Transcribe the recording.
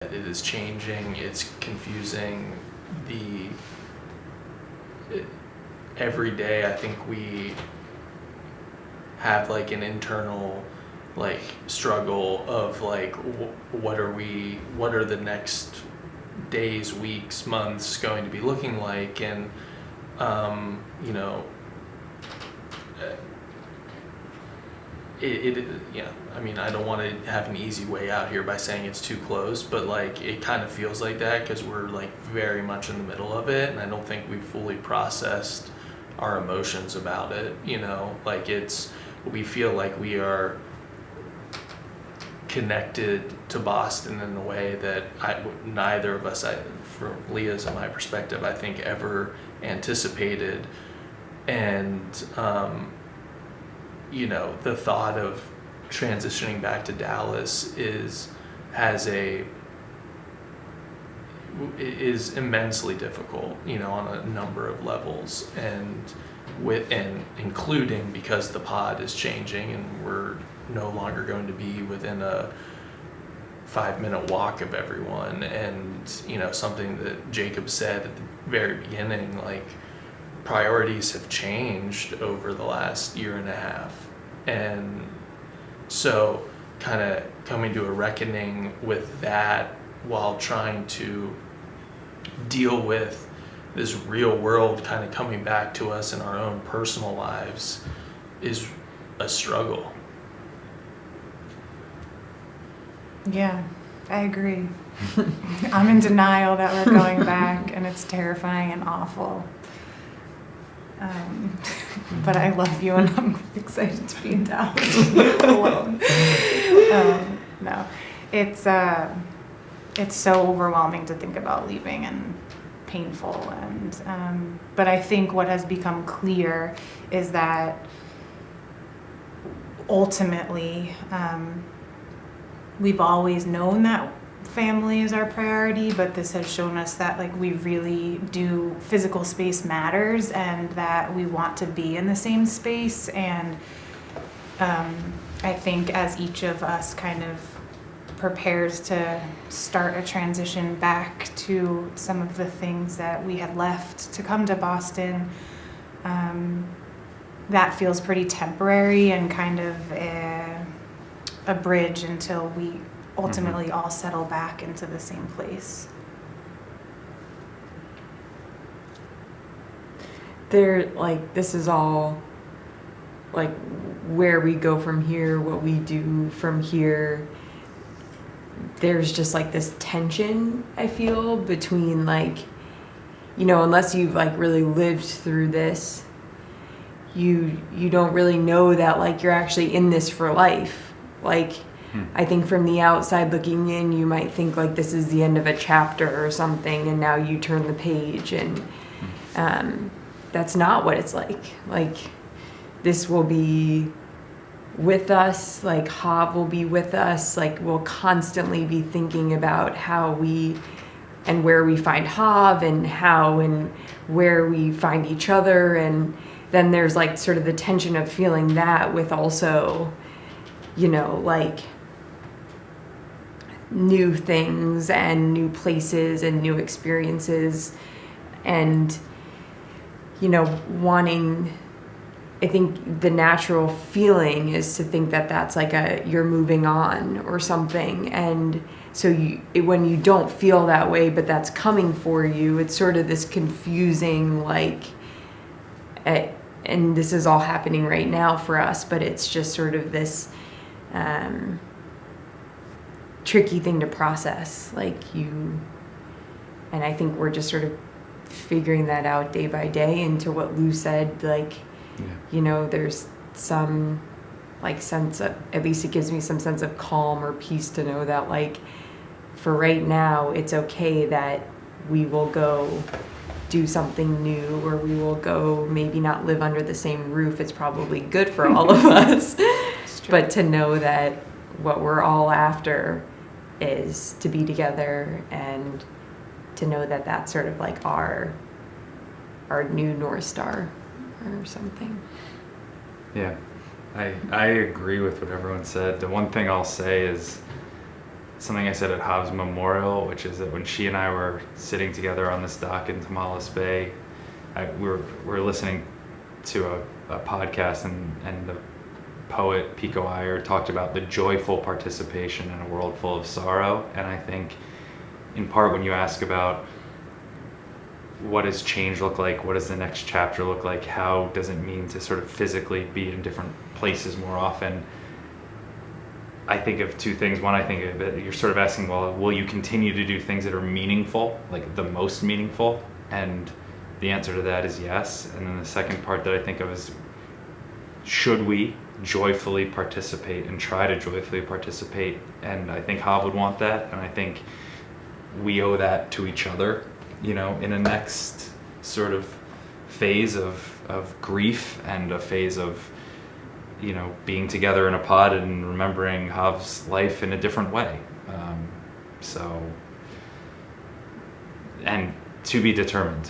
It is changing, it's confusing. Every day I think we have like an internal like struggle of like what are the next days, weeks, months going to be looking like, and you know, I mean, I don't want to have an easy way out here by saying it's too close, but like it kind of feels like that because we're like very much in the middle of it, and I don't think we've fully processed our emotions about it. You know, like we feel like we are connected to Boston in a way that neither of us, from Leah's and my perspective, I think ever anticipated, and you know, the thought of transitioning back to Dallas is immensely difficult, you know, on a number of levels, and including because the pod is changing and we're no longer going to be within a 5-minute walk of everyone, and you know, something that Jacob said at the very beginning, like priorities have changed over the last year and a half, and so kind of coming to a reckoning with that while trying to deal with this real world kind of coming back to us in our own personal lives is a struggle. Yeah, I agree. I'm in denial that we're going back, and it's terrifying and awful. But I love you, and I'm excited to be in Dallas alone. No, it's so overwhelming to think about leaving and painful, and but I think what has become clear is that ultimately we've always known that family is our priority, but this has shown us that like we really do, physical space matters, and that we want to be in the same space. And I think as each of us kind of prepares to start a transition back to some of the things that we had left to come to Boston, that feels pretty temporary and kind of a bridge until we ultimately all settle back into the same place. This is all like where we go from here, what we do from here. There's just like this tension, I feel, between like, you know, unless you've like really lived through this, you don't really know that like you're actually in this for life. Like, I think from the outside looking in, you might think like this is the end of a chapter or something, and now you turn the page, and that's not what it's like. Like, this will be with us, like Hav will be with us, like we'll constantly be thinking about how we and where we find Hav, and how and where we find each other, and then there's like sort of the tension of feeling that with also, you know, like new things and new places and new experiences, and, you know, wanting, I think the natural feeling is to think that that's like you're moving on or something. And so when you don't feel that way, but that's coming for you, it's sort of this confusing, like, and this is all happening right now for us, but it's just sort of this tricky thing to process, and I think we're just sort of figuring that out day by day. And to what Lou said, like, you know, there's some like sense of, at least it gives me some sense of calm or peace to know that like for right now it's okay that we will go do something new, or we will go maybe not live under the same roof. It's probably good for all of us. But to know that what we're all after is to be together, and to know that that's sort of like our new North Star or something. Yeah, I agree with what everyone said. The one thing I'll say is something I said at Hav's memorial, which is that when she and I were sitting together on this dock in Tamales Bay, we were listening to a podcast, and the poet Pico Iyer talked about the joyful participation in a world full of sorrow. And I think in part when you ask about what does change look like, what does the next chapter look like, how does it mean to sort of physically be in different places more often, I think of two things. One, I think of it, you're sort of asking, well, will you continue to do things that are meaningful, like the most meaningful? And the answer to that is yes. And then the second part that I think of is, should we joyfully participate and try to joyfully participate? And I think Hav would want that, and I think we owe that to each other, you know, in a next sort of phase of grief and a phase of, you know, being together in a pod and remembering Hav's life in a different way. So, and to be determined.